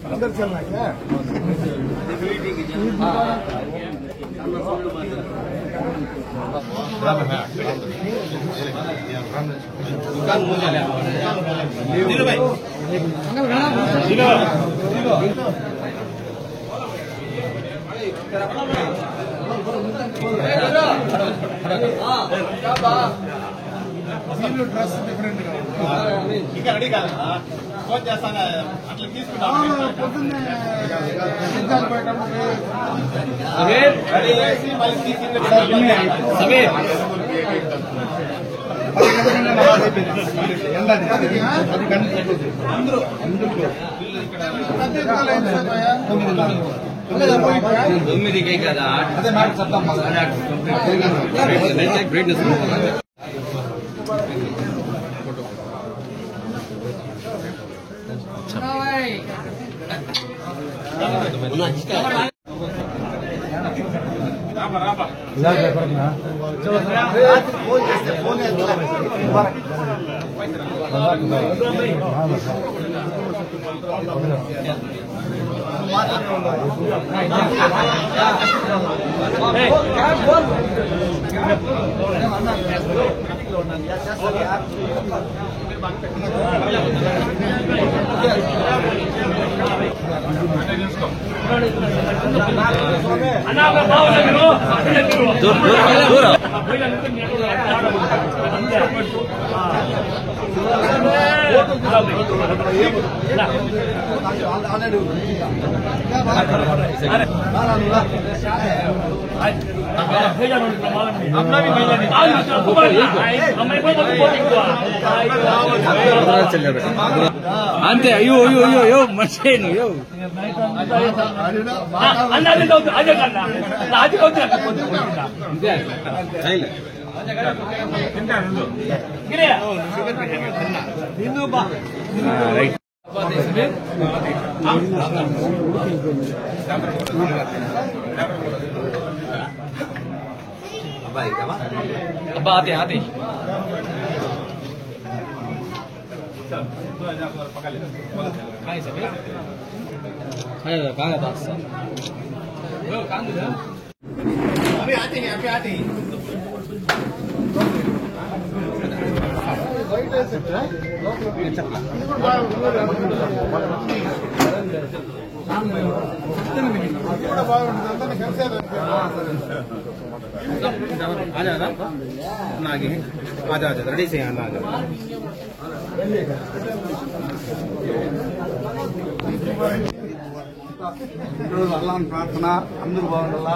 अंदर चलना क्या दुकान भाई డ్రెస్ డిఫరెంట్ గా ఇంకా రెడీ కాదా ఫోన్ చేస్తాను అట్లా తీసుకుంటాను పొద్దున్నే ఎగ్జామ్ పెట్టాము రెడీ చేసి మళ్ళీ తీసుకుంటాను సమీర్ అందరూ తొమ్మిదికి కదా అదే మాట చెప్తాం బ్రైట్నెస్ అంతే అయ్యో అయ్యో అయ్యో అయ్యో మర్చిపోయాను అయ్యో अब्बा आते आते कहाँ पास अभी आते हैं आजा आगे आजा आजा रेडी से आना आजा అల్లాహ్ ప్రార్థన అందరూ బాగుండాలా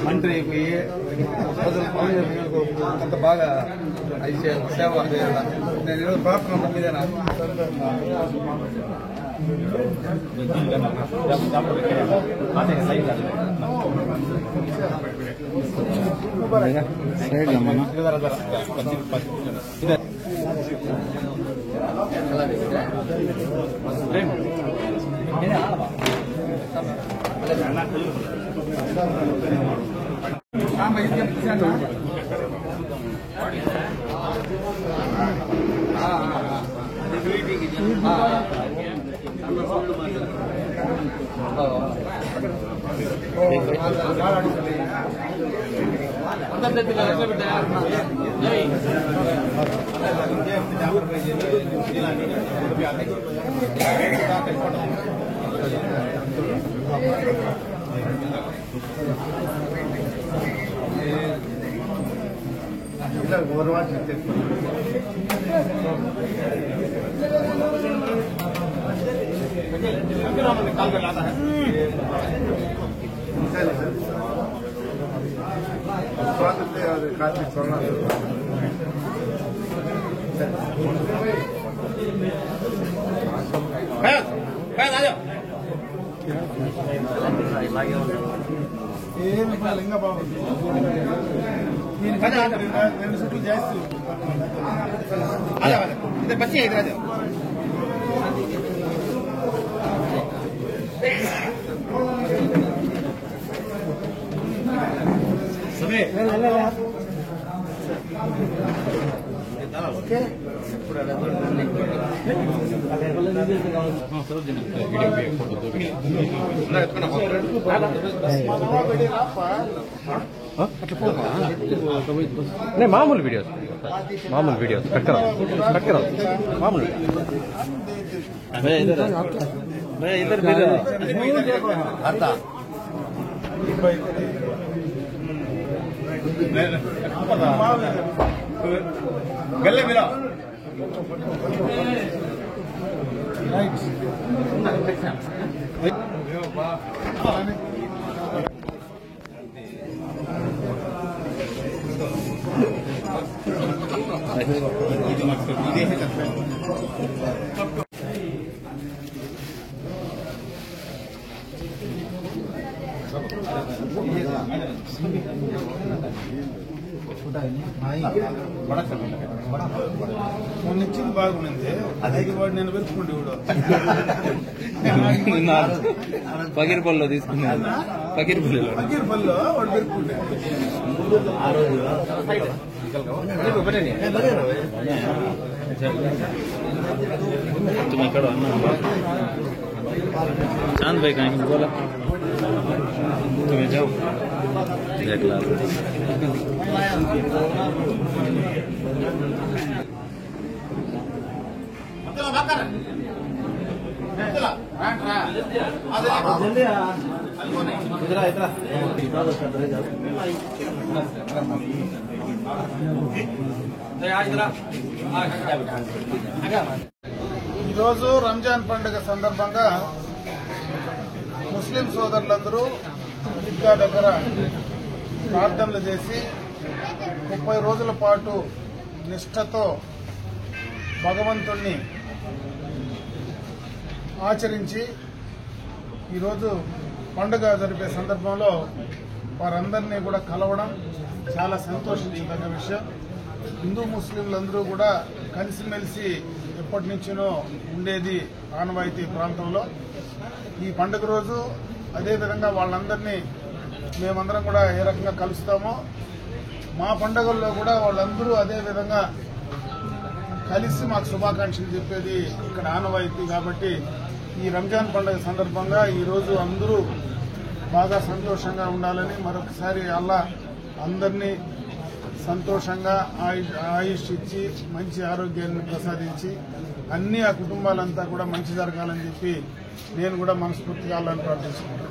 మంత్రి అయిపోయి అంత బాగా సేవ చేయాలా నేను ఈరోజు ప్రార్థన మీదేనా ఇంకా బాగుంది రెండు సుట్లు చేస్తూ బస్సు మామూలు వీడియోస్ కట్టరా మామూలు इधर गले मिला మొన్న ఇచ్చింది బాగుంది అదే వాడు నేను వెతుకుంటే పగిరిపల్లిలో తీసుకున్నాను పగిరిపల్లిలో వాడు వెతుకుంటే तुम इकड़ चांद भाई कहीं बोला तुम्हें जाओ देख ला ఈరోజు రంజాన్ పండుగ సందర్భంగా ముస్లిం సోదరులందరూ ఈద్గా దగ్గర ప్రార్థనలు చేసి 30 రోజుల పాటు నిష్ఠతో భగవంతుణ్ణి ఆచరించి ఈరోజు పండుగ జరిపే సందర్భంలో వారందరినీ కూడా కలవడం చాలా సంతోషించదగ్గ విషయం. హిందూ ముస్లింలందరూ కూడా కలిసిమెలిసి ఎప్పటి నుంచినో ఉండేది ఆనవాయితీ ప్రాంతంలో. ఈ పండుగ రోజు అదేవిధంగా వాళ్ళందరినీ మేమందరం కూడా ఏ రకంగా కలుస్తామో మా పండుగల్లో కూడా వాళ్ళందరూ అదేవిధంగా కలిసి మాకు శుభాకాంక్షలు చెప్పేది ఇక్కడ ఆనవాయితీ. కాబట్టి ఈ రంజాన్ పండుగ సందర్భంగా ఈరోజు అందరూ బాగా సంతోషంగా ఉండాలని మరొకసారి అల్లా అందరినీ సంతోషంగా ఆయుష్ ఇచ్చి మంచి ఆరోగ్యాన్ని ప్రసాదించి అన్ని ఆ కుటుంబాలంతా కూడా మంచి జరగాలని చెప్పి నేను కూడా మనస్ఫూర్తిగా అల్లాని ప్రార్థిస్తున్నాను.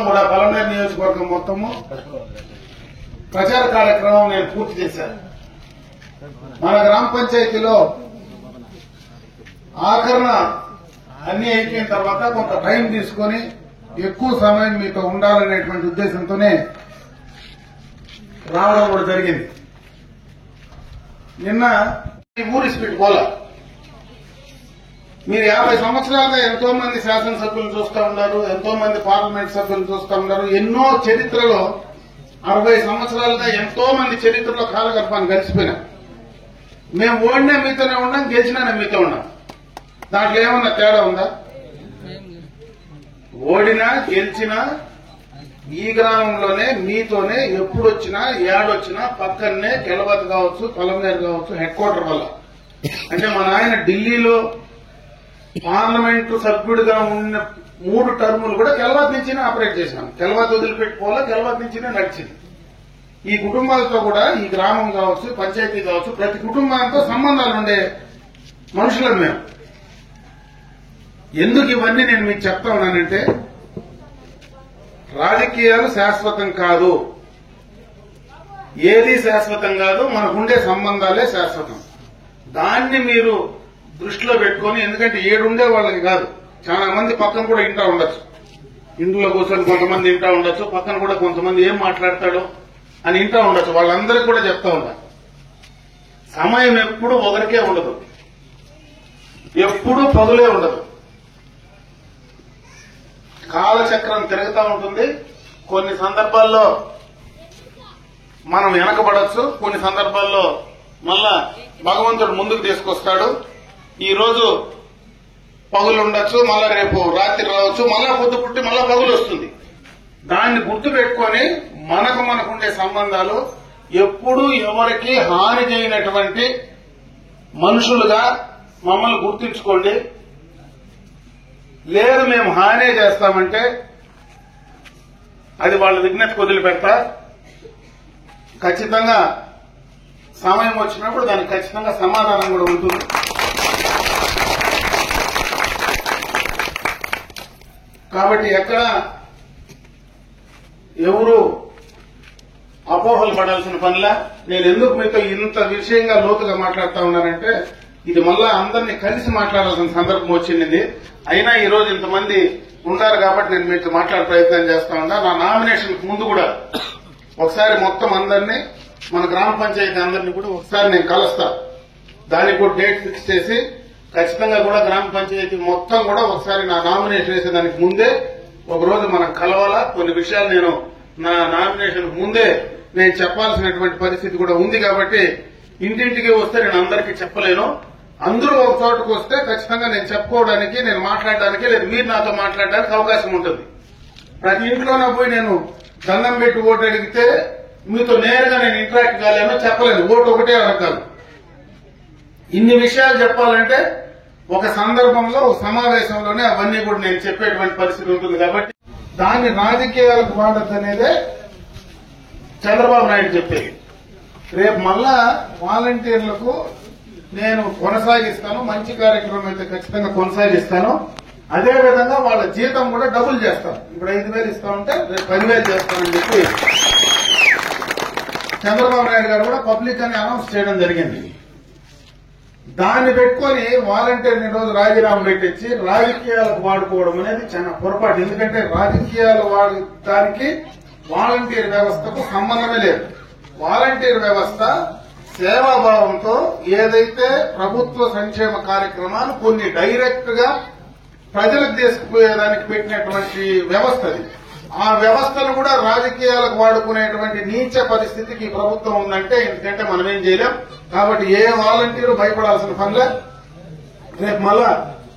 కూడా పలమనేరు నియోజకవర్గం మొత్తము ప్రచార కార్యక్రమం నేను పూర్తి చేశాను. మన గ్రామ పంచాయతీలో ఆఖరణ అన్ని అయిపోయిన తర్వాత కొంత టైం తీసుకొని ఎక్కువ సమయం మీతో ఉండాలనేటువంటి ఉద్దేశంతోనే రావడం కూడా జరిగింది. నిన్న ఈ ఊరి స్పీడ్ పోలా. మీరు 50 సంవత్సరాలుగా ఎంతో మంది శాసనసభ్యులు చూస్తూ ఉన్నారు, ఎంతో మంది పార్లమెంట్ సభ్యులు చూస్తూ ఉన్నారు. ఎన్నో చరిత్రలో 60 సంవత్సరాలుగా ఎంతో మంది చరిత్రలో కాలగర్భాన్ని గడిచిపోయినాం. మేము ఓడినా మీతోనే ఉన్నాం, గెలిచినా మీతో ఉన్నాం. దాంట్లో ఏమన్నా తేడా ఉందా? ఓడినా గెలిచినా ఈ గ్రామంలోనే మీతోనే ఎప్పుడు వచ్చినా ఏడొచ్చినా పక్కనే కెలవత్ కావచ్చు, కొలంనేరు కావచ్చు, హెడ్ క్వార్టర్ వల్ల. అంటే మా నాయన ఢిల్లీలో పార్లమెంటు సభ్యుడిగా ఉన్న 3 టర్ములు కూడా కెలవత్ నుంచినే ఆపరేట్ చేసినాం. కెలవత్ వదిలిపెట్టుకోవాలా, కెలవత్ నుంచినే నడిచింది. ఈ కుటుంబాలతో కూడా ఈ గ్రామం కావచ్చు, పంచాయతీ కావచ్చు, ప్రతి కుటుంబాలతో సంబంధాలు ఉండే మనుషులం మేము. ఎందుకు ఇవన్నీ నేను మీకు చెప్తా ఉన్నానంటే, రాజకీయాలు శాశ్వతం కాదు, ఏది శాశ్వతం కాదు, మనకుండే సంబంధాలే శాశ్వతం. దాన్ని మీరు దృష్టిలో పెట్టుకొని, ఎందుకంటే ఏడుండే వాళ్ళకి కాదు, చాలా మంది పక్కన కూడా ఇంటా ఉండొచ్చు, ఇంట్లో కూర్చొని కొంతమంది ఇంటా ఉండొచ్చు, పక్కన కూడా కొంతమంది ఏం మాట్లాడతాడో అని ఇంటా ఉండొచ్చు. వాళ్ళందరికీ కూడా చెప్తా ఉంటారు, సమయం ఎప్పుడు ఒకరికే ఉండదు, ఎప్పుడు పగులే ఉండదు. కాలచక్రం తిరుగుతూ ఉంటుంది. కొన్ని సందర్భాల్లో మనం వెనకబడచ్చు, కొన్ని సందర్భాల్లో మళ్ళా భగవంతుడు ముందుకు తీసుకొస్తాడు. ఈ రోజు పగులు ఉండొచ్చు, మళ్ళా రేపు రాత్రి రావచ్చు, మళ్ళా పొద్దు పుట్టి మళ్ళా పగులు వస్తుంది. దాన్ని గుర్తు పెట్టుకొని మనకుండే సంబంధాలు ఎప్పుడూ ఎవరికి హాని చేయనటువంటి మనుషులుగా మమ్మల్ని గుర్తుంచుకోండి. లేదు మేము హానే చేస్తామంటే అది వాళ్ళ విజ్ఞతకు వదిలిపెడతా. ఖచ్చితంగా సమయం వచ్చినప్పుడు దానికి ఖచ్చితంగా సమాధానం కూడా ఉంటుంది. కాబట్టి ఎక్కడ ఎవరు అపోహలు పడాల్సిన పనిలా. నేను ఎందుకు మీతో ఇంత విషయంగా లోతుగా మాట్లాడుతా ఉన్నానంటే, ఇది మళ్ళా అందరినీ కలిసి మాట్లాడాల్సిన సందర్భం వచ్చింది. అయినా ఈ రోజు ఇంతమంది ఉన్నారు కాబట్టి నేను మీతో మాట్లాడే ప్రయత్నం చేస్తా ఉన్నా. నా నామినేషన్ ముందు కూడా ఒకసారి మొత్తం అందరినీ, మన గ్రామ పంచాయతీ అందరినీ కూడా ఒకసారి నేను కలుస్తా. దానికి కూడా డేట్ ఫిక్స్ చేసి ఖచ్చితంగా కూడా గ్రామ పంచాయతీ మొత్తం కూడా ఒకసారి నా నామినేషన్ వేసేదానికి ముందే ఒక రోజు మనం కలవాలా. కొన్ని విషయాలు నేను నా నామినేషన్ ముందే నేను చెప్పాల్సినటువంటి పరిస్థితి కూడా ఉంది. కాబట్టి ఇంటింటికి వస్తే నేను అందరికీ చెప్పలేను. అందరూ ఒక చోటుకు వస్తే ఖచ్చితంగా నేను చెప్పుకోవడానికి, నేను మాట్లాడడానికి, లేదు మీరు నాతో మాట్లాడడానికి అవకాశం ఉంటుంది. ప్రతి ఇంట్లోనే పోయి నేను దండం పెట్టి ఓటు అడిగితే మీతో నేరుగా నేను ఇంటరాక్ట్ కాలేనో చెప్పలేను. ఓటు ఒకటే అడగాలి. ఇన్ని విషయాలు చెప్పాలంటే ఒక సందర్భంలో, ఒక సమావేశంలోనే అవన్నీ కూడా నేను చెప్పేటువంటి పరిస్థితి ఉంటుంది. కాబట్టి దాన్ని రాజకీయాలకు వాడద్దనేదే చంద్రబాబు నాయుడు చెప్పేది. రేపు మళ్ళా వాలంటీర్లకు నేను కొనసాగిస్తాను, మంచి కార్యక్రమం అయితే ఖచ్చితంగా కొనసాగిస్తాను. అదేవిధంగా వాళ్ళ జీతం కూడా డబుల్ చేస్తాను. ఇప్పుడు 5,000 ఇస్తా ఉంటే రేపు 10,000 చేస్తానని చెప్పి చంద్రబాబు నాయుడు గారు కూడా పబ్లిక్ అని అనౌన్స్ చేయడం జరిగింది. దాన్ని పెట్టుకుని వాలంటీర్ని రోజు రాజీనామా పెట్టించి రాజకీయాలకు వాడుకోవడం అనేది చాలా పొరపాటు. ఎందుకంటే రాజకీయాలు దానికి వాలంటీర్ వ్యవస్థకు సంబంధమే లేదు. వాలంటీర్ వ్యవస్థ సేవాభావంతో ఏదైతే ప్రభుత్వ సంక్షేమ కార్యక్రమాలు కొన్ని డైరెక్ట్ గా ప్రజలకు తీసుకుపోయేదానికి పెట్టినటువంటి వ్యవస్థ అది. ఆ వ్యవస్థను కూడా రాజకీయాలకు వాడుకునేటువంటి నీచ పరిస్థితికి ఈ ప్రభుత్వం ఉందంటే, ఎందుకంటే మనం ఏం చేయలేం. కాబట్టి ఏ వాలంటీరు భయపడాల్సిన పనిలే. రేపు మళ్ళా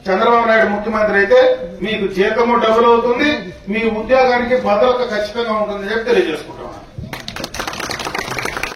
చంద్రబాబు నాయుడు ముఖ్యమంత్రి అయితే మీకు జీతము డబుల్ అవుతుంది, మీ ఉద్యోగానికి భద్రత ఖచ్చితంగా ఉంటుందని చెప్పి తెలియజేసుకుంటాం.